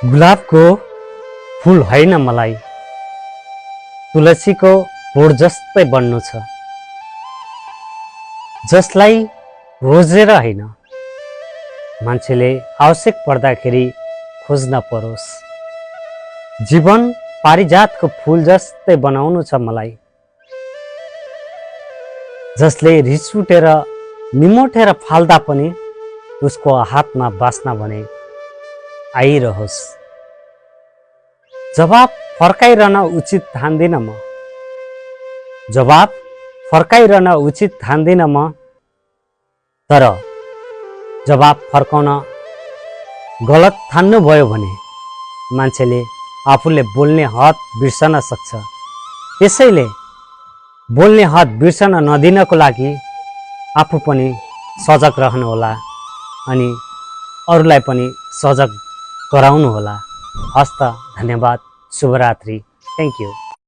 गुलाबको फूल होइन मलाई, तुलसीको बोट जस्तै बन्नु छ, जसलाई रोजेर होइन मान्छेले आवश्यक पर्दाखेरि खोज्न परोस्। जीवन पारिजातको फूल जस्तै बनाउनु छ मलाई, जसले रिस उठेर निमोठेर फाल्दा पनि उसको हातमा बास्ना भने आइरहोस्। जवाब फर्काइरहन उचित ठान्दिन म, जवाब फर्काइरहन उचित ठान्दिन म, तर जवाब फर्काउन गलत ठान्नुभयो भने मान्छेले आफूले बोल्ने हद बिर्सन सक्छ। त्यसैले बोल्ने हद बिर्सन नदिनको लागि आफू पनि सजग रहनुहोला अनि अरूलाई पनि सजग गराउनुहोला। हस्त, धन्यवाद, शुभरात्रि, थ्याङ्क यू।